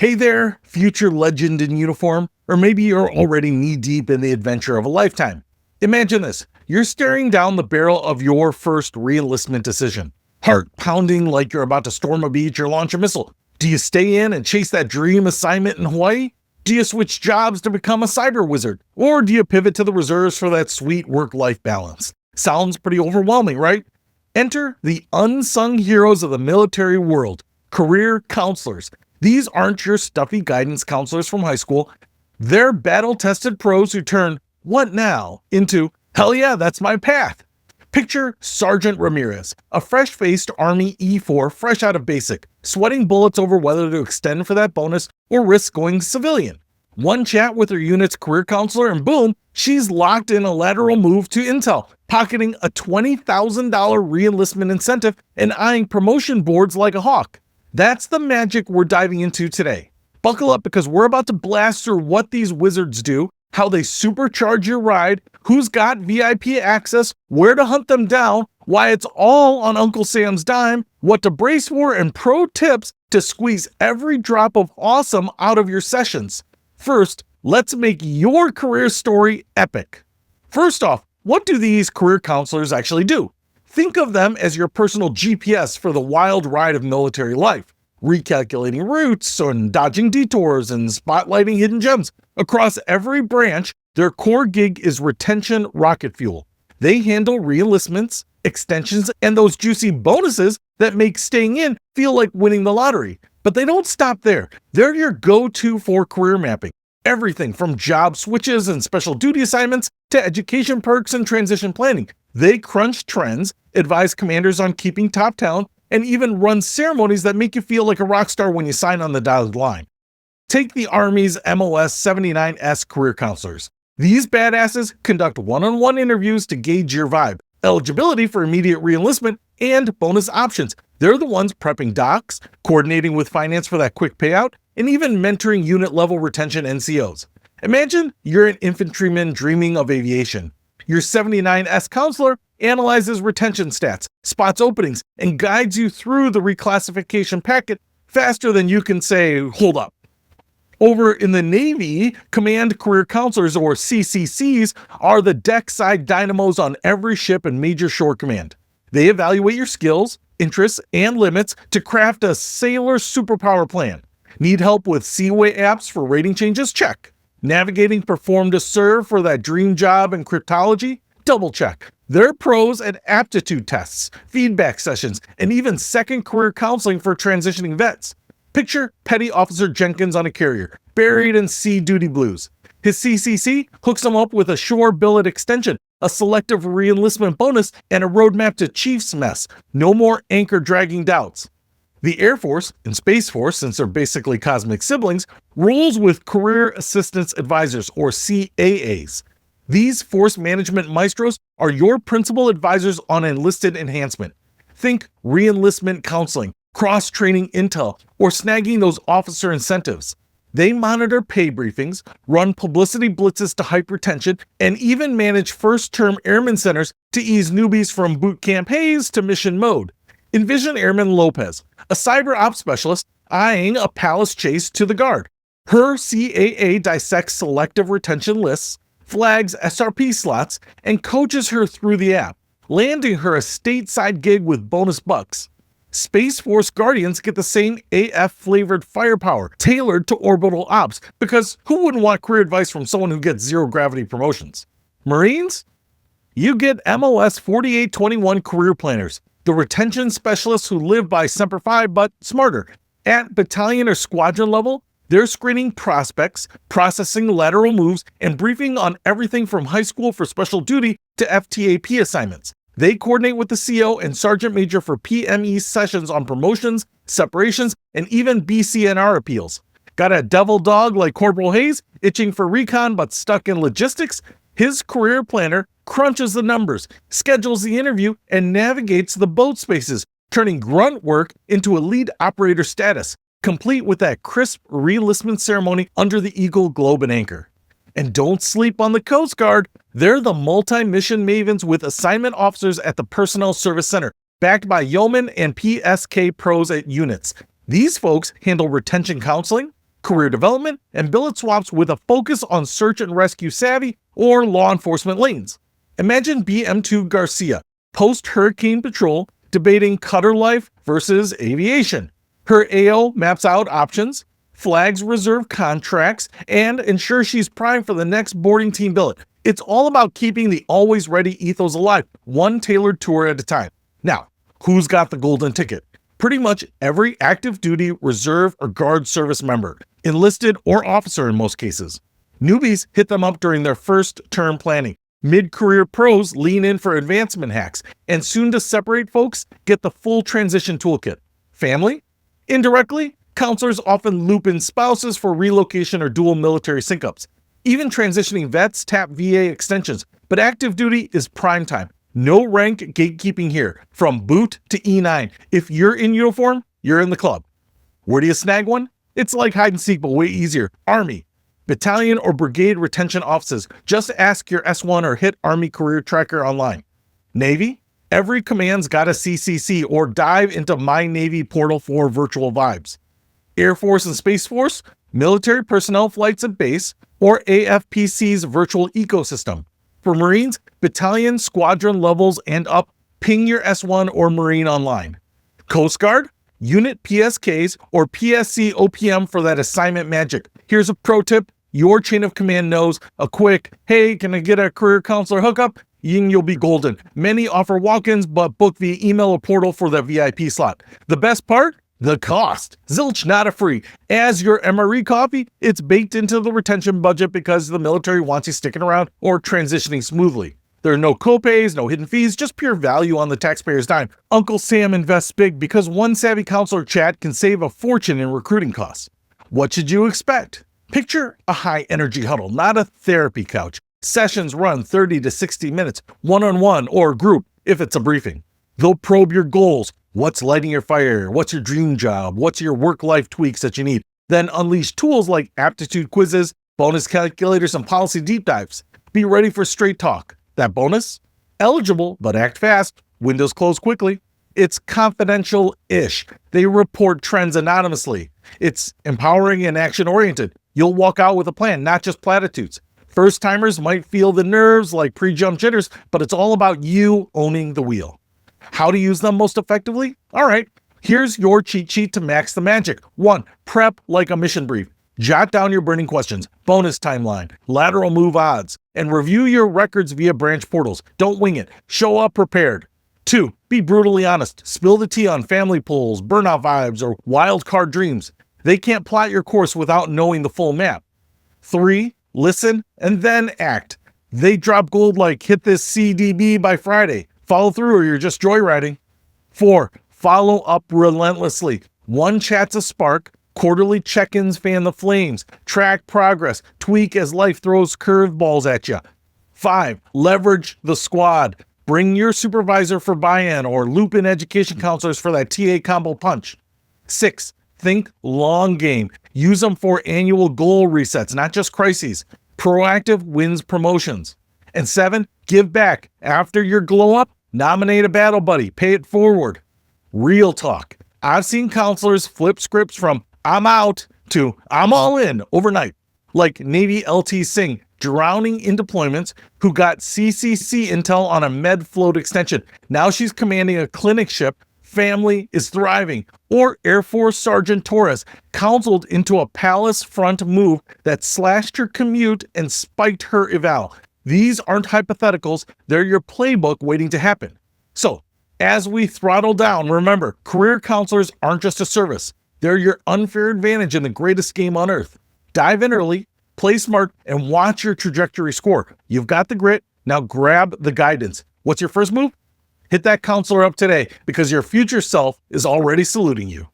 Hey there, future legend in uniform, or maybe you're already knee-deep in the adventure of a lifetime. Imagine this, you're staring down the barrel of your first re-enlistment decision. Heart pounding like you're about to storm a beach or launch a missile. Do you stay in and chase that dream assignment in Hawaii? Do you switch jobs to become a cyber wizard? Or do you pivot to the reserves for that sweet work-life balance? Sounds pretty overwhelming, right? Enter the unsung heroes of the military world, career counselors. These aren't your stuffy guidance counselors from high school. They're battle-tested pros who turn "what now" into "hell yeah, that's my path." Picture Sergeant Ramirez, a fresh-faced Army E4 fresh out of basic, sweating bullets over whether to extend for that bonus or risk going civilian. One chat with her unit's career counselor and boom, she's locked in a lateral move to Intel, pocketing a $20,000 re-enlistment incentive and eyeing promotion boards like a hawk. That's the magic we're diving into today. Buckle up because we're about to blast through what these wizards do, how they supercharge your ride, who's got VIP access, where to hunt them down, why it's all on Uncle Sam's dime, what to brace for, and pro tips to squeeze every drop of awesome out of your sessions. First, let's make your career story epic. First off, what do these career counselors actually do? Think of them as your personal GPS for the wild ride of military life, recalculating routes and dodging detours and spotlighting hidden gems. Across every branch, their core gig is retention rocket fuel. They handle re-enlistments, extensions, and those juicy bonuses that make staying in feel like winning the lottery. But they don't stop there. They're your go-to for career mapping. Everything from job switches and special duty assignments to education perks and transition planning. They crunch trends, advise commanders on keeping top talent, and even run ceremonies that make you feel like a rock star when you sign on the dotted line. Take the Army's MOS 79S career counselors. These badasses conduct one-on-one interviews to gauge your vibe, eligibility for immediate re-enlistment, and bonus options. They're the ones prepping docs, coordinating with finance for that quick payout, and even mentoring unit-level retention NCOs. Imagine you're an infantryman dreaming of aviation. Your 79S counselor analyzes retention stats, spots openings, and guides you through the reclassification packet faster than you can say, "hold up." Over in the Navy, Command Career Counselors, or CCCs, are the deck side dynamos on every ship and major shore command. They evaluate your skills, interests, and limits to craft a sailor superpower plan. Need help with Seaway apps for rating changes? Check. Navigating Perform to Serve for that dream job in cryptology? Double check. They're pros at aptitude tests, feedback sessions, and even second career counseling for transitioning vets. Picture Petty Officer Jenkins on a carrier, buried in sea duty blues. His CCC hooks him up with a shore billet extension, a selective re-enlistment bonus, and a roadmap to Chief's mess. No more anchor dragging doubts. The Air Force and Space Force, since they're basically cosmic siblings, rolls with Career Assistance Advisors, or CAAs. These force management maestros are your principal advisors on enlisted enhancement. Think re-enlistment counseling, cross-training intel, or snagging those officer incentives. They monitor pay briefings, run publicity blitzes to hype retention, and even manage first-term airman centers to ease newbies from boot camp haze to mission mode. Envision Airman Lopez, a cyber ops specialist eyeing a palace chase to the guard. Her CAA dissects selective retention lists, flags SRP slots, and coaches her through the app, landing her a stateside gig with bonus bucks. Space Force Guardians get the same AF-flavored firepower tailored to orbital ops, because who wouldn't want career advice from someone who gets zero-gravity promotions? Marines? You get MOS 4821 career planners, the retention specialists who live by Semper Fi but smarter. At battalion or squadron level, they're screening prospects, processing lateral moves, and briefing on everything from high school for special duty to FTAP assignments. They coordinate with the CO and Sergeant Major for PME sessions on promotions, separations, and even BCNR appeals. Got a devil dog like Corporal Hayes, itching for recon but stuck in logistics? His career planner crunches the numbers, schedules the interview, and navigates the boat spaces, turning grunt work into a lead operator status, complete with that crisp re-enlistment ceremony under the Eagle Globe and Anchor. And don't sleep on the Coast Guard. They're the multi-mission mavens with assignment officers at the Personnel Service Center, backed by yeomen and PSK pros at units. These folks handle retention counseling, career development, and billet swaps with a focus on search and rescue savvy or law enforcement lanes. Imagine BM2 Garcia, post-Hurricane Patrol, debating cutter life versus aviation. Her AO maps out options, flags reserve contracts, and ensures she's primed for the next boarding team billet. It's all about keeping the always ready ethos alive, one tailored tour at a time. Now, who's got the golden ticket? Pretty much every active duty, reserve, or guard service member, enlisted or officer in most cases. Newbies hit them up during their first term planning. Mid-career pros lean in for advancement hacks, and soon to separate folks get the full transition toolkit. Family? Indirectly, counselors often loop in spouses for relocation or dual military sync-ups. Even transitioning vets tap VA extensions, but active duty is prime time. No rank gatekeeping here, from boot to E9. If you're in uniform, you're in the club. Where do you snag one? It's like hide and seek, but way easier. Army. Battalion or brigade retention offices. Just ask your S1 or hit Army Career Tracker online. Navy. Every command's got a CCC or dive into My Navy portal for virtual vibes. Air Force and Space Force. Military personnel flights at base or AFPC's virtual ecosystem. For Marines, battalion, squadron levels and up, ping your S1 or Marine online. Coast Guard, unit PSKs or PSC OPM for that assignment magic. Here's a pro tip. Your chain of command knows a quick, hey, can I get a career counselor hookup? You'll be golden. Many offer walk-ins, but book via email or portal for the VIP slot. The best part? The cost. Zilch, not a free. As your MRE coffee, it's baked into the retention budget because the military wants you sticking around or transitioning smoothly. There are no copays, no hidden fees, just pure value on the taxpayer's dime. Uncle Sam invests big because one savvy counselor chat can save a fortune in recruiting costs. What should you expect? Picture a high-energy huddle, not a therapy couch. Sessions run 30 to 60 minutes, one-on-one or group if it's a briefing. They'll probe your goals. What's lighting your fire? What's your dream job? What's your work-life tweaks that you need? Then unleash tools like aptitude quizzes, bonus calculators, and policy deep dives. Be ready for straight talk. That bonus? Eligible, but act fast. Windows close quickly. It's confidential-ish. They report trends anonymously. It's empowering and action-oriented. You'll walk out with a plan, not just platitudes. First-timers might feel the nerves like pre-jump jitters, but it's all about you owning the wheel. How to use them most effectively? All right, here's your cheat sheet to max the magic. 1. Prep like a mission brief. Jot down your burning questions, bonus timeline, lateral move odds, and review your records via branch portals. Don't wing it. Show up prepared. 2. Be brutally honest. Spill the tea on family pulls, burnout vibes, or wild card dreams. They can't plot your course without knowing the full map. 3. Listen and then act. They drop gold like hit this CDB by Friday. Follow through or you're just joyriding. 4. Follow up relentlessly. One chat's a spark. Quarterly check-ins fan the flames. Track progress. Tweak as life throws curveballs at you. 5. Leverage the squad. Bring your supervisor for buy-in or loop in education counselors for that TA combo punch. 6. Think long game. Use them for annual goal resets, not just crises. Proactive wins promotions. And 7. Give back. After your glow up, nominate a battle buddy. Pay it forward. Real talk. I've seen counselors flip scripts from I'm out to I'm all in overnight. Like Navy LT Singh, drowning in deployments, who got CCC intel on a med float extension. Now she's commanding a clinic ship. Family is thriving. Or Air Force Sergeant Torres, counseled into a palace front move that slashed her commute and spiked her eval. These aren't hypotheticals, they're your playbook waiting to happen. So, as we throttle down, remember, career counselors aren't just a service. They're your unfair advantage in the greatest game on earth. Dive in early, play smart, and watch your trajectory score. You've got the grit, now grab the guidance. What's your first move? Hit that counselor up today because your future self is already saluting you.